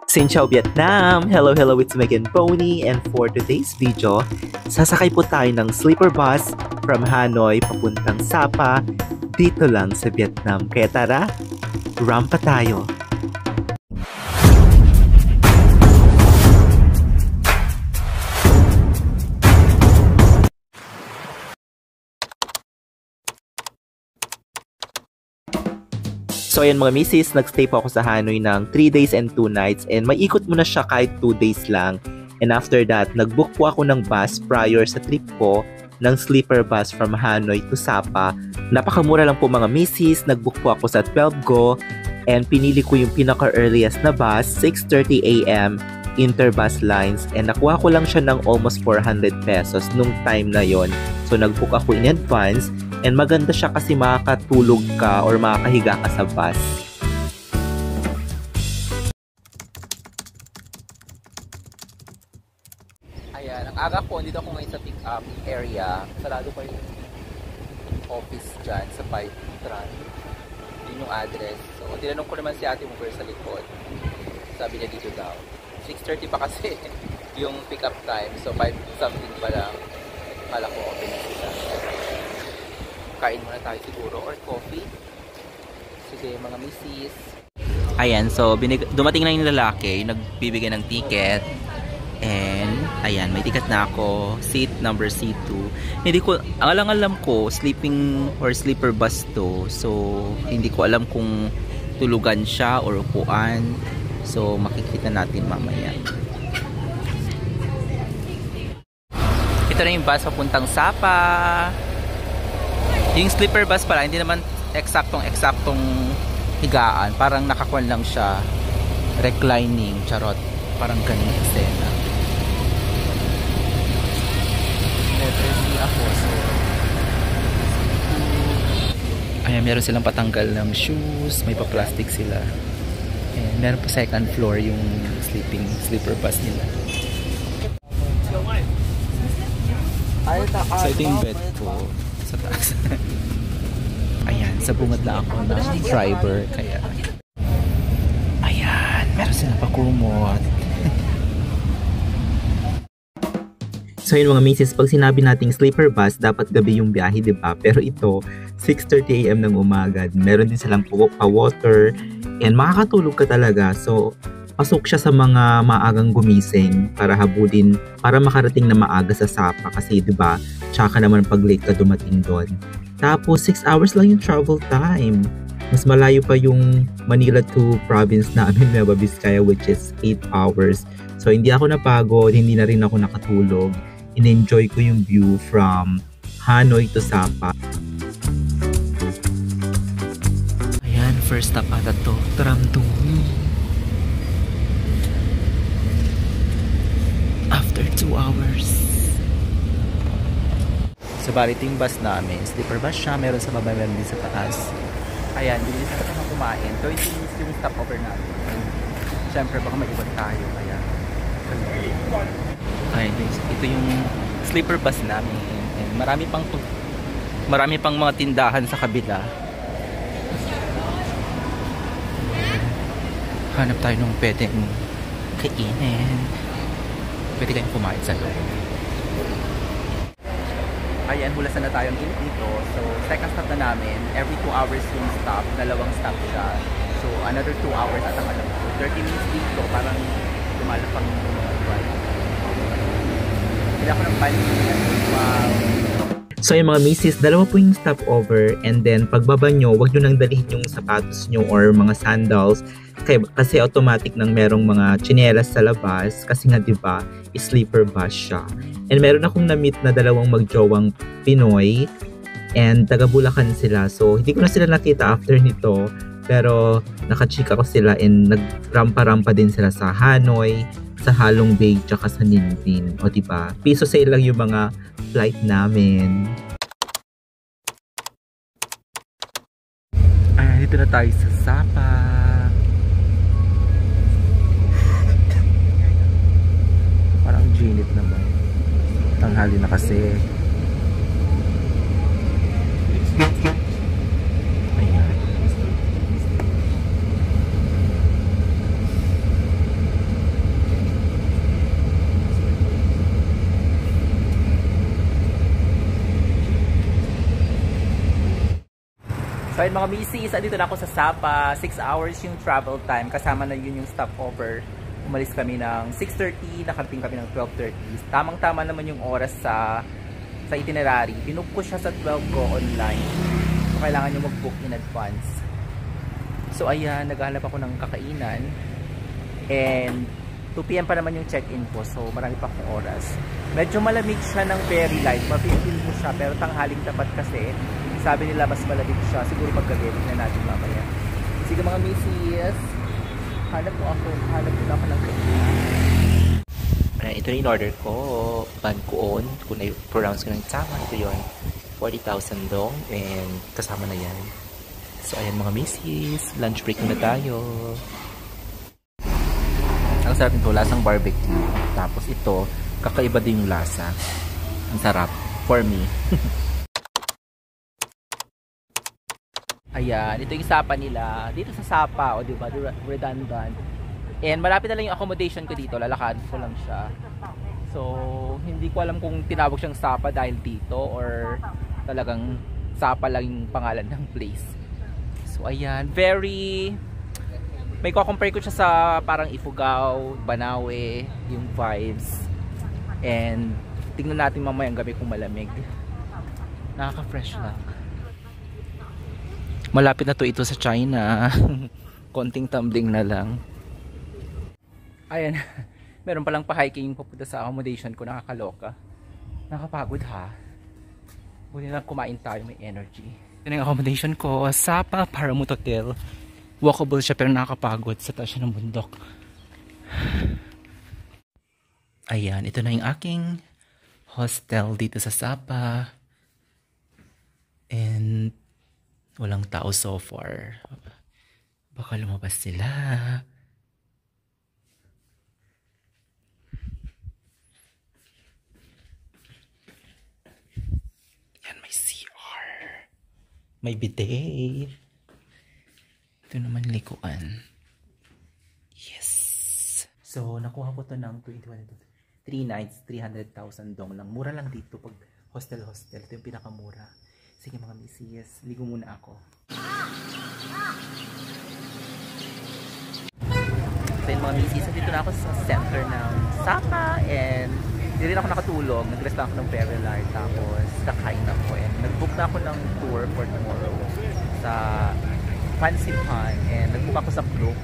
Xin chào Vietnam! Hello, hello, it's Megan Pony, and for today's video, sasakay po tayo ng sleeper bus from Hanoi papuntang Sapa dito lang sa Vietnam. Kaya tara, rampa tayo! So ayan mga misis, nagstay po ako sa Hanoi ng 3 days and 2 nights and maikot mo na siya kahit 2 days lang. And after that, nagbook po ako ng bus prior sa trip ko ng sleeper bus from Hanoi to Sapa. Napakamura lang po mga misis, nagbook po ako sa 12 Go and pinili ko yung pinaka-earliest na bus, 6:30 AM Interbus Lines, and nakuha ko lang siya ng almost 400 pesos nung time na yon. So nagbook ako in advance. And maganda siya kasi makakatulog ka or makakahiga ka sa bus. Ayan, ang aga po, dito ako ngayon sa pick-up area. Sarado pa yung office dyan sa Pipe Tran. Yun yung address. So, tinanong ko naman si ate mo sa likod. Sabi niya dito daw. 6:30 pa kasi yung pick-up time. So, 5 something pa lang. Kala ko open na sila. Kain muna tayo siguro or coffee. Sige mga misis. Ayan, so dumating na yung lalaki, nagbibigay ng ticket. And ayan, may ticket na ako. Seat number C2. Hindi ko, ang alam ko, sleeping or sleeper bus to. So, hindi ko alam kung tulugan siya or upuan. So, makikita natin mamaya. Ito na yung bus papuntang Sapa. Yung sleeper bus pala, hindi naman eksaktong higaan. Parang nakakuan lang siya. Reclining, charot. Parang ganun eksena. Letter C ako. So, ayan, meron silang patanggal ng shoes. May pa-plastic sila. And meron pa second floor yung sleeper bus nila. So ito yung bed ko sa taas. Ayan, sa bungad lang ako ng driver, kaya ayan, meron sila pa kumot. So yun mga misis, pag sinabi nating sleeper bus, dapat gabi yung biyahe, diba? Pero ito, 6:30 AM ng umaga. Meron din silang pa-water and makakatulog ka talaga. So pasok siya sa mga maagang gumising para habulin, para makarating na maaga sa Sapa kasi 'di ba? Tsaka naman pag late ka dumating doon. Tapos 6 hours lang yung travel time. Mas malayo pa yung Manila to province namin, Nueva Vizcaya, which is 8 hours. So hindi ako napagod, hindi na rin ako nakatulog. In-enjoy ko yung view from Hanoi to Sapa. Ayan, first stop ata to, Tramtung. After 2 hours. So bali ito yung bus namin, sleeper bus siya, meron sa baba, meron din sa taas. Ayan, bilis na natin kumain. 30 minutes yung stopover natin. Siyempre baka mag-ibang tayo, kaya ayan, ito yung sleeper bus namin. And marami pang mga tindahan sa kabila. Hanap tayo ng pwedeng kainin. Pwede kayong kumain sa loob. Ayan, hulasan na tayong dito. So, second stop na namin. Every 2 hours yung stop. Dalawang stop siya. So, another 2 hours at ang alam. So, 30 minutes dito. Parang lumalapang drive. Hindi ako ng balik. Wow. So, yung mga misis, dalawa po yung stopover. And then, pagbaba nyo, huwag nyo nang dalihin yung sapatos nyo or mga sandals. Kasi automatic nang merong mga tsinelas sa labas. Kasi nga, diba, sleeper bus siya. And meron akong na-meet na dalawang magjowang Pinoy and taga Bulacan sila. So, hindi ko na sila nakita after nito. Pero nakachika ko sila and nagrampa-rampa din sila sa Hanoi, sa Halong Bay, tsaka sa Ninbin. O diba? Piso sale lang yung mga flight namin. Ayan, dito na tayo sa Sapa. Parang ginit naman. Tanghali na kasi. Ayan. ayun mga misis, andito na ako sa Sapa. 6 hours yung travel time. Kasama na yun yung stopover. Umalis kami ng 6:30, nakarating kami ng 12:30. Tamang-tama naman yung oras sa itinerary. Binook ko siya sa 12 ko online. So kailangan nyo mag-book in advance. So ayan, naghahanap ako ng kakainan. And 2 PM pa naman yung check-in ko. So marami pa akong oras. Medyo malamig siya ng very light. Mapipil mo siya. Pero tanghaling tapat kasi. Sabi nila mas malamig siya. Siguro paggabi. Tingnan natin mamaya. Sige mga misis. Hanap mo na ako ng kainan. Ito na in-order ko. Bankuon. Kung na-pronounce ko ng tama. Ito yun. 40,000 dong. And kasama na yan. So ayan mga misis. Lunch break na tayo. Ang sarap nito. Lasang barbecue. Tapos ito. Kakaiba din yung lasa. Ang sarap. For me. Ayan, ito yung Sapa nila. Dito sa Sapa, o diba, redundant. And malapit na lang yung accommodation ko dito. Lalakad ko lang siya. So, hindi ko alam kung tinawag siyang Sapa dahil dito or talagang Sapa lang yung pangalan ng place. So, ayan, very... May ko-compare ko siya sa parang Ifugao, Banawe, yung vibes. And tingnan natin mamaya ang gabi kung malamig. Nakaka-fresh lang. Malapit na to ito sa China. Konting tumbling na lang. Ayan. Meron palang pa-hiking papunta sa accommodation ko. Nakakaloka. Nakapagod ha. Buti na kumain tayo, may energy. Ito yung accommodation ko. Sapa Paramount Hotel. Walkable siya pero nakakapagod. Sa taas siya ng bundok. Ayan. Ito na yung aking hostel dito sa Sapa. And walang tao so far. Baka lumabas sila. Yan, may CR. May bidet. Ito naman likuan. Yes. So, nakuha ko to ng 3 nights, 300,000 dong lang. Mura lang dito pag hostel. Ito yung pinakamura. Sige mga misis, ligo muna ako. So yun mga misis, dito na ako sa center ng Sapa and hindi rin ako nakatulog. Nag-rest na ako ng very light tapos kakain ako and nag-book na ako ng tour for tomorrow sa Fansipan and nag-book ako sa Klook.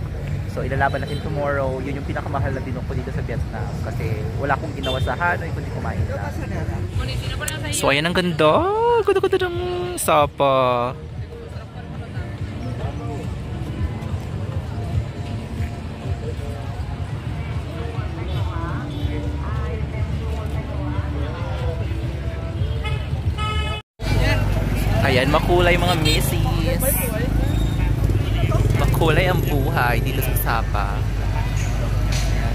So ilalaban natin tomorrow. Yun yung pinakamahal na binook ko dito sa Vietnam kasi wala akong ginawa sa Hanoi kundi kumain lang. So ayan ang ganda. Ganda ng Sapa. Ayan, makulay mga misis. Makulay ang buhay dito sa Sapa.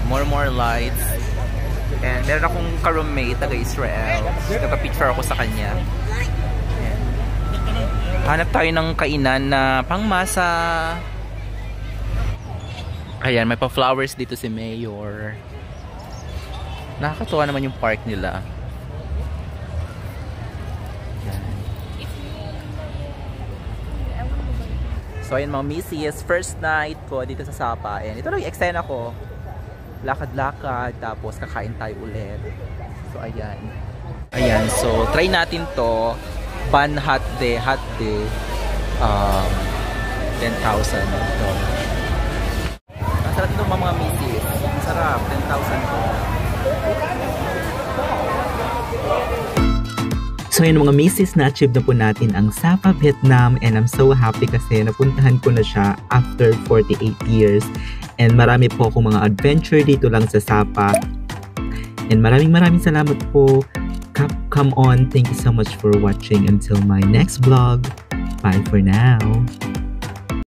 More lights. And meron akong ka-roommate taga-Israel. Nagpa-picture ako sa kanya. Ayan. Hanap tayo ng kainan na pangmasa. Ayan, may pa-flowers dito si Mayor. Nakakatuwa naman yung park nila. So ayun mga misis, first night ko dito sa Sapa. And ito lang yung extend ako. Lakad-lakad, tapos kakain tayo ulit. So ayan. Ayan, so try natin to. Ban hot day. 10,000 ito. Ang sarap ito mga misis. Ang sarap, 10,000 to. So yun mga misis, na-achieve na po natin ang Sapa, Vietnam and I'm so happy kasi napuntahan ko na siya after 48 years and marami po akong mga adventure dito lang sa Sapa and maraming salamat po. Come on, thank you so much for watching. Until my next vlog, bye for now.